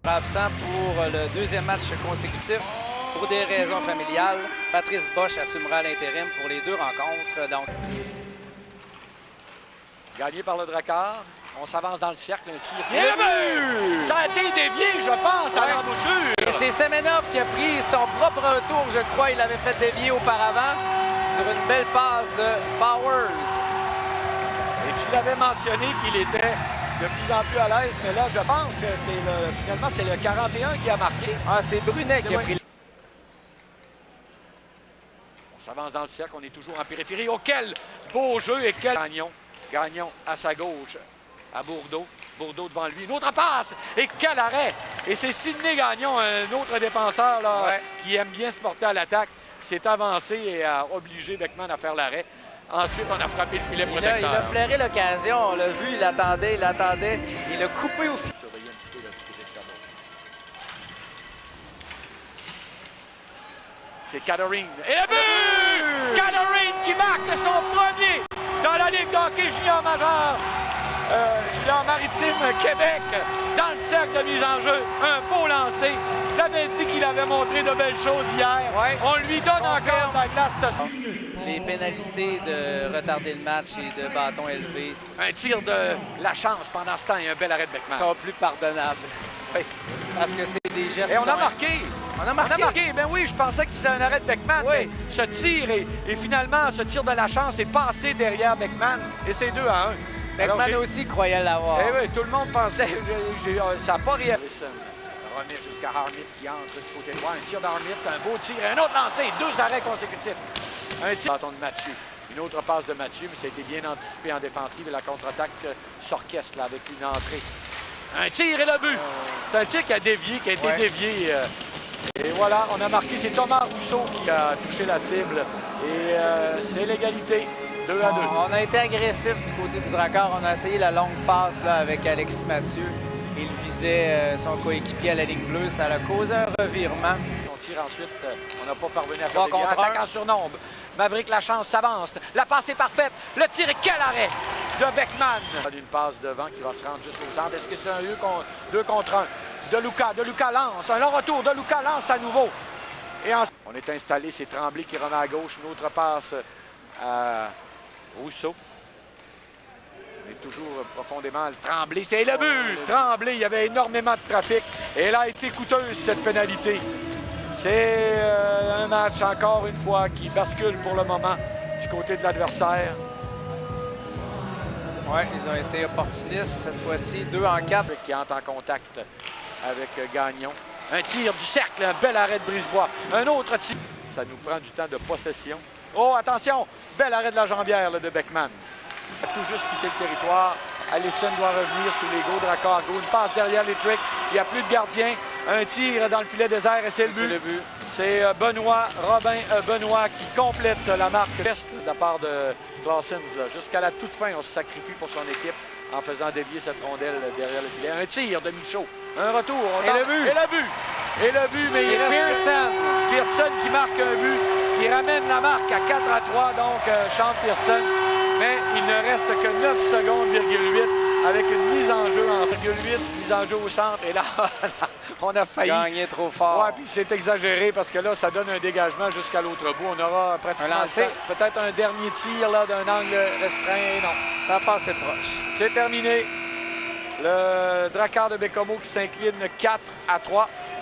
Absent pour le deuxième match consécutif pour des raisons familiales. Patrice Bosch assumera l'intérim pour les deux rencontres. Donc, gagné par le Drakkar. On s'avance dans le cercle, un tir. Et le but! Ça a été dévié, je pense, à l'embouchure. Et c'est Semenov qui a pris son propre retour, je crois. Il avait fait dévier auparavant sur une belle passe de Powers. Et tu l'avais mentionné qu'il était de plus en plus à l'aise, mais là, je pense que finalement, c'est le 41 qui a marqué. Ah, c'est Brunet qui a pris. On s'avance dans le cercle, on est toujours en périphérie. Oh, quel beau jeu et quel... Gagnon à sa gauche, à Bourdeau. Bourdeau devant lui, une autre passe! Et quel arrêt! Et c'est Sidney Gagnon, un autre défenseur là, qui aime bien se porter à l'attaque, s'est avancé et a obligé Beckman à faire l'arrêt. Ensuite, on a frappé le filet protecteur. Il a flairé l'occasion, on l'a vu, il attendait, il a coupé au filet. Surveiller un petit peu du côté de Chabot. C'est Catherine. Et le but! Catherine qui marque son premier dans la Ligue de hockey junior majeur. Junior maritime Québec, dans le cercle de mise en jeu. Un beau lancer. J'avais dit qu'il avait montré de belles choses hier. Ouais. On lui donne encore la glace. Les pénalités de retarder le match et de bâton élevé. Un tir de la chance pendant ce temps et un bel arrêt de Beckman. Sont plus pardonnables. Oui. Parce que c'est des gestes. Et on a marqué. On a marqué. Ben oui, je pensais que c'était un arrêt de Beckman. Oui. Mais ce tir et finalement, ce tir de la chance est passé derrière Beckman. Et c'est 2-1. Beckman aussi croyait l'avoir. Eh oui, tout le monde pensait. Ça n'a pas réalisé. Remet jusqu'à Harmit qui entre du côté droit. Un tir d'Harmit, un beau tir. Un autre lancé. 2 arrêts consécutifs. Un tir. Bâton de Mathieu. Une autre passe de Mathieu, mais ça a été bien anticipé en défensive. Et la contre-attaque s'orchestre avec une entrée. Un tir et le but. C'est un tir qui a dévié, qui a été dévié. Et voilà, on a marqué. C'est Thomas Rousseau qui a touché la cible. Et c'est l'égalité. 2-2. On a été agressif du côté du Drakkar. On a essayé la longue passe là, avec Alexis Mathieu. Il visait son coéquipier à la ligne bleue. Ça a causé un revirement. On tire ensuite. On n'a pas parvenu à 3 contre 1. Attaque en surnombre. Maverick Lachance s'avance. La passe est parfaite. Le tir et quel arrêt de Beckman. Une passe devant qui va se rendre jusqu'au centre. Est-ce que c'est un 2 contre 1? De Luca lance. Un long retour. De Luca lance à nouveau. Et on est installé. C'est Tremblay qui remet à gauche. Une autre passe à Rousseau. On est toujours profondément Tremblay. C'est le but! Tremblay, il y avait énormément de trafic. Et elle a été coûteuse, cette pénalité. C'est un match, encore une fois, qui bascule pour le moment du côté de l'adversaire. Oui, ils ont été opportunistes cette fois-ci. 2 en 4. Qui entre en contact avec Gagnon. Un tir du cercle, un bel arrêt de Brisebois. Un autre tir. Ça nous prend du temps de possession. Oh, attention! Bel arrêt de la jambière là, de Beckman. Il a tout juste quitté le territoire. Allison doit revenir sous les go Drakkar. Une passe derrière les tricks. Il n'y a plus de gardien. Un tir dans le filet désert et c'est le but. C'est Robin Benoît qui complète la marque test de la part de Claessens. Jusqu'à la toute fin, on se sacrifie pour son équipe en faisant dévier cette rondelle derrière le filet. Un tir de Michaud. Un retour. Le but. Et le but. Et le but, mais il reste Pearson qui marque un but, qui ramène la marque à 4-3, donc Sean Pearson. Mais il ne reste que 9 secondes,8 avec une mise en jeu en 8, mise en jeu au centre. Et là, on a failli gagner trop fort. Ouais, puis c'est exagéré parce que là, ça donne un dégagement jusqu'à l'autre bout. On aura pratiquement peut-être un dernier tir là d'un angle restreint. Non, ça passe proche. C'est terminé. Le Drakkar de Bécomo qui s'incline 4-3.